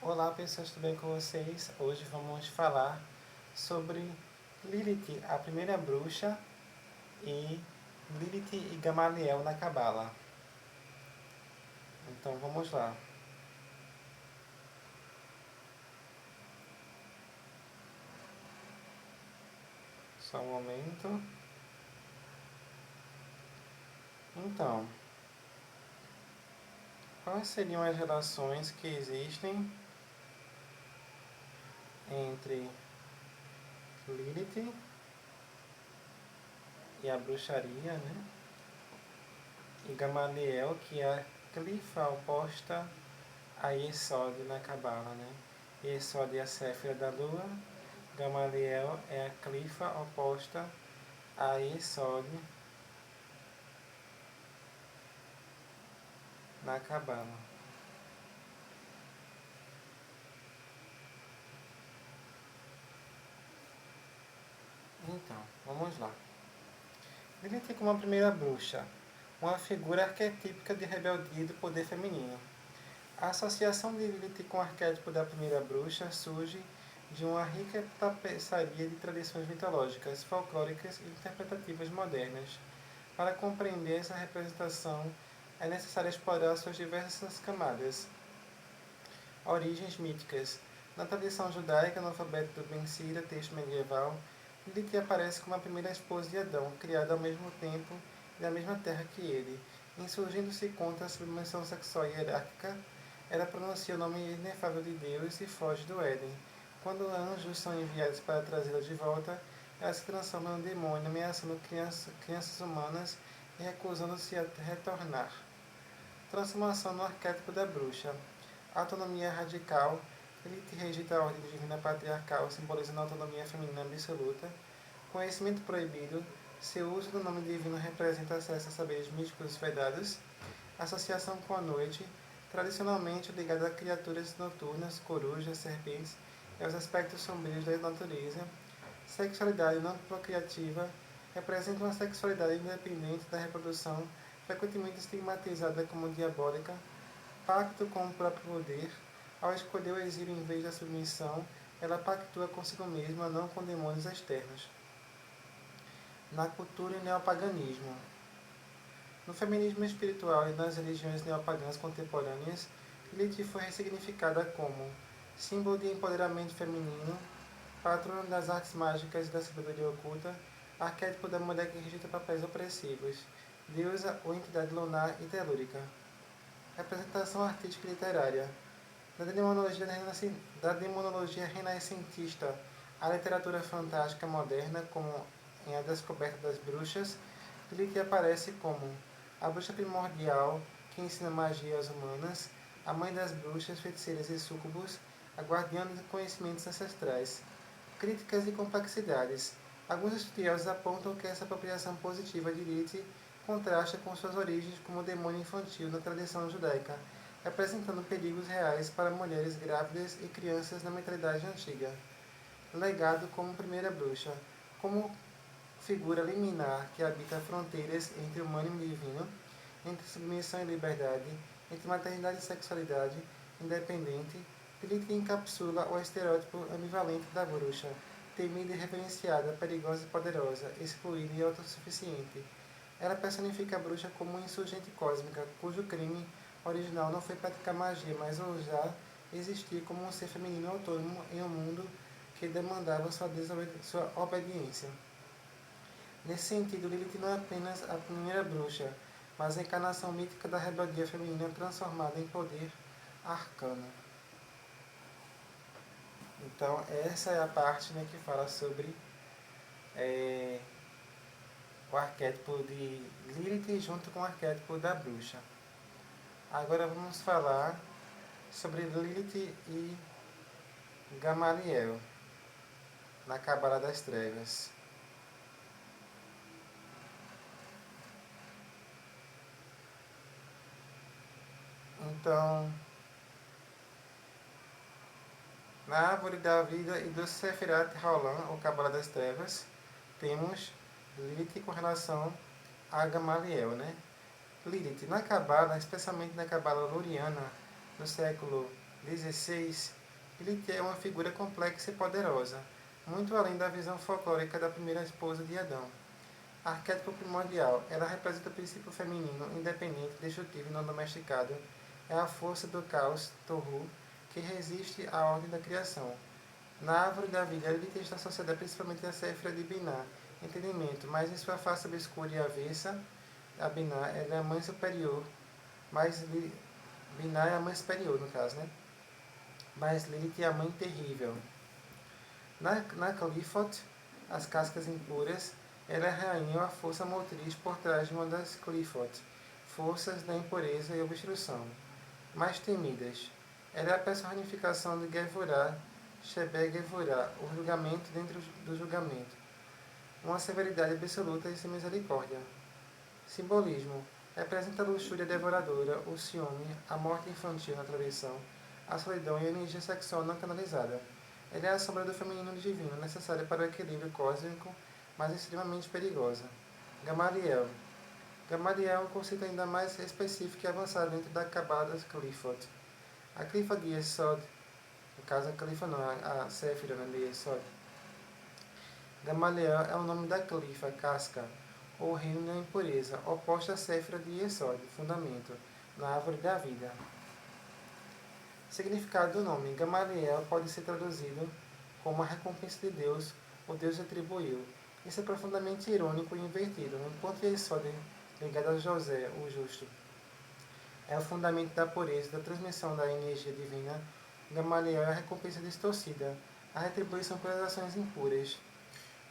Olá pessoas, tudo bem com vocês? Hoje vamos falar sobre Lilith, a primeira bruxa, e Lilith e Gamaliel na Cabala. Então vamos lá. Só um momento. Então, quais seriam as relações que existem entre Lilith e a bruxaria, né? E Gamaliel, que é a clifa oposta a Yesod na Cabala, né? Yesod é a Séfira da Lua, Gamaliel é a clifa oposta a Yesod na Cabala. Então, vamos lá. Lilith como a primeira bruxa, uma figura arquetípica de rebeldia e do poder feminino. A associação de Lilith com o arquétipo da primeira bruxa surge de uma rica tapeçaria de tradições mitológicas, folclóricas e interpretativas modernas. Para compreender essa representação, é necessário explorar suas diversas camadas. Origens míticas. Na tradição judaica, no alfabeto do Ben Sira, texto medieval, Lilith aparece como a primeira esposa de Adão, criada ao mesmo tempo e na mesma terra que ele. Insurgindo-se contra a submissão sexual hierárquica, ela pronuncia o nome inefável de Deus e foge do Éden. Quando anjos são enviados para trazê-la de volta, ela se transforma em um demônio, ameaçando crianças humanas e recusando-se a retornar. Transformação no arquétipo da bruxa. Autonomia radical. Lilith rejeita a ordem divina patriarcal, simbolizando a autonomia feminina absoluta. Conhecimento proibido. Seu uso do nome divino representa acesso a saberes místicos vedados. Associação com a noite. Tradicionalmente ligada a criaturas noturnas, corujas, serpentes e aos aspectos sombrios da natureza. Sexualidade não procriativa. Representa uma sexualidade independente da reprodução, frequentemente estigmatizada como diabólica. Pacto com o próprio poder. Ao escolher o exílio em vez da submissão, ela pactua consigo mesma, não com demônios externos. Na cultura e neopaganismo. No feminismo espiritual e nas religiões neopagãs contemporâneas, Lilith foi ressignificada como símbolo de empoderamento feminino, patrona das artes mágicas e da sabedoria oculta, arquétipo da mulher que rejeita papéis opressivos, deusa ou entidade lunar e telúrica. Representação artística e literária. Da demonologia renascentista à literatura fantástica moderna, como em A Descoberta das Bruxas, Lilith aparece como a bruxa primordial que ensina magia aos humanas, a mãe das bruxas, feiticeiras e súcubos, a guardiã de conhecimentos ancestrais. Críticas e complexidades. Alguns estudiosos apontam que essa apropriação positiva de Lilith contrasta com suas origens como demônio infantil na tradição judaica, representando perigos reais para mulheres grávidas e crianças na mentalidade antiga. Legado como primeira bruxa, como figura liminar que habita fronteiras entre humano e divino, entre submissão e liberdade, entre maternidade e sexualidade, independente, Lilith encapsula o estereótipo ambivalente da bruxa, temida e reverenciada, perigosa e poderosa, excluída e autossuficiente. Ela personifica a bruxa como uma insurgente cósmica, cujo crime original não foi praticar magia, mas ousar existir como um ser feminino autônomo em um mundo que demandava sua obediência. Nesse sentido, Lilith não é apenas a primeira bruxa, mas a encarnação mítica da rebeldia feminina transformada em poder arcano. Então, essa é a parte, né, que fala sobre o arquétipo de Lilith junto com o arquétipo da bruxa. Agora vamos falar sobre Lilith e Gamaliel na Cabala das Trevas. Então, na Árvore da Vida e do Sefirat Haolam, ou Cabala das Trevas, temos Lilith com relação a Gamaliel, né? Lilith, na Cabala, especialmente na Cabala Luriana, no século 16. Lilith é uma figura complexa e poderosa, muito além da visão folclórica da primeira esposa de Adão. Arquétipo primordial, ela representa o princípio feminino, independente, destrutivo e não domesticado. É a força do caos, Tohu, que resiste à ordem da criação. Na árvore da vida, Lilith está associada principalmente à Séfira de Binah, entendimento, mas em sua face obscura e avessa, a Binah, ela é a mãe superior, mas Binah é a mãe superior, no caso, né? Mas Lilith é a mãe terrível. Na Qliphoth, as cascas impuras, ela é a rainha ou a força motriz por trás de uma das Qliphoth, forças da impureza e obstrução. Mais temidas, ela é a personificação de Gevurah, Shebe Gevurah, o julgamento dentro do julgamento, uma severidade absoluta e sem misericórdia. Simbolismo, representa a luxúria devoradora, o ciúme, a morte infantil na tradição, a solidão e a energia sexual não canalizada. Ela é a sombra do feminino divino, necessária para o equilíbrio cósmico, mas extremamente perigosa. Gamaliel. Gamaliel é um conceito ainda mais específico e avançado dentro da Cabala das Qliphoth. A Clifa de Yesod, no caso a Clifa não, a Séfira de Yesod. Gamaliel é o nome da Clifa, casca, ou reino da impureza, oposta à Séfira de Yesod, fundamento, na árvore da vida. Significado do nome: Gamaliel pode ser traduzido como a recompensa de Deus, o Deus atribuiu. Isso é profundamente irônico e invertido, enquanto Yesod, ligado a José, o justo, é o fundamento da pureza, da transmissão da energia divina. Gamaliel é a recompensa distorcida, a retribuição pelas ações impuras.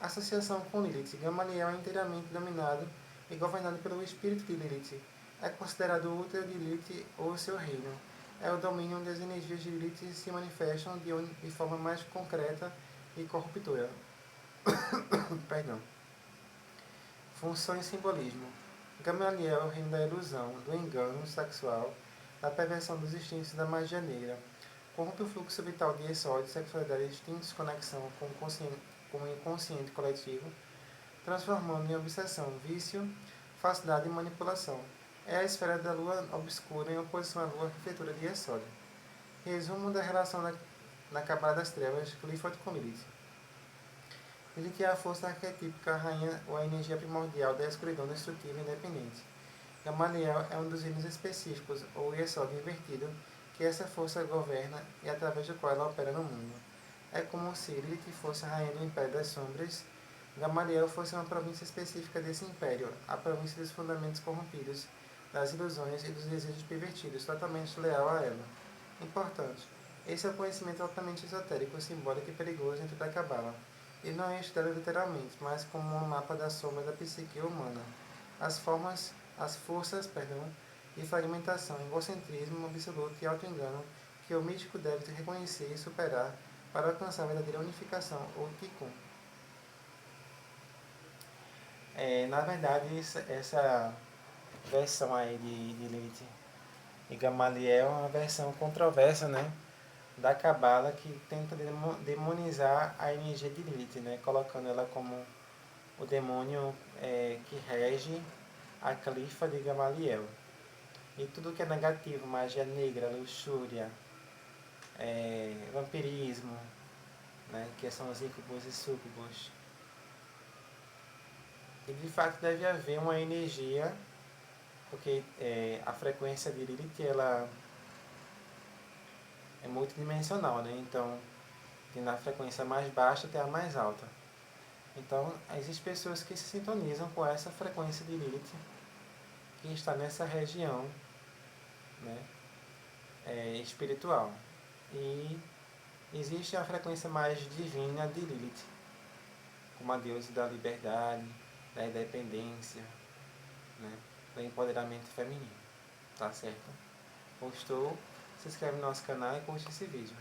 Associação com Lilith. Gamaliel é inteiramente dominado e governado pelo espírito de Lilith. É considerado o útero de Lilith ou seu reino. É o domínio onde as energias de Lilith se manifestam de forma mais concreta e corruptora. Perdão. Função e simbolismo. Gamaliel é o reino da ilusão, do engano sexual, da perversão dos instintos da magia negra. Corrompe o fluxo vital de Yesod, sexualidade, instintos, conexão com o inconsciente coletivo, transformando em obsessão, vício, falsidade e manipulação. É a esfera da lua obscura em oposição à lua refletora de Yesod. Resumo da relação na Cabala das Trevas, Qliphoth com Lilith. Lilith é a força arquetípica, a rainha ou a energia primordial da escuridão destrutiva e independente. Gamaliel é um dos reinos específicos, ou Yesod invertido, que essa força governa e através do qual ela opera no mundo. É como se Lilith fosse a rainha do Império das Sombras, Gamaliel fosse uma província específica desse império, a província dos fundamentos corrompidos, das ilusões e dos desejos pervertidos, totalmente leal a ela. Importante, esse é um conhecimento altamente esotérico, simbólico e perigoso dentro da Cabala. Ele não é estudado literalmente, mas como um mapa da sombra da psique humana. As forças de fragmentação, egocentrismo absoluto e auto-engano que o místico deve reconhecer e superar para alcançar a verdadeira unificação, ou Tikkun. Na verdade, essa versão aí de Lilith e Gamaliel é uma versão controversa, né, da Cabala, que tenta demonizar a energia de Lilith, né, colocando ela como o demônio que rege a Clifa de Gamaliel. E tudo que é negativo, magia negra, luxúria, vampirismo, né, que são os íncubos e súcubos. E de fato deve haver uma energia, porque a frequência de Lilith ela é multidimensional, né? Então, tem na frequência mais baixa até a mais alta. Então, existem pessoas que se sintonizam com essa frequência de Lilith, que está nessa região, né, espiritual. E existe a frequência mais divina de Lilith, como a deusa da liberdade, da independência, né, do empoderamento feminino. Tá certo? Gostou? Se inscreve no nosso canal e curte esse vídeo.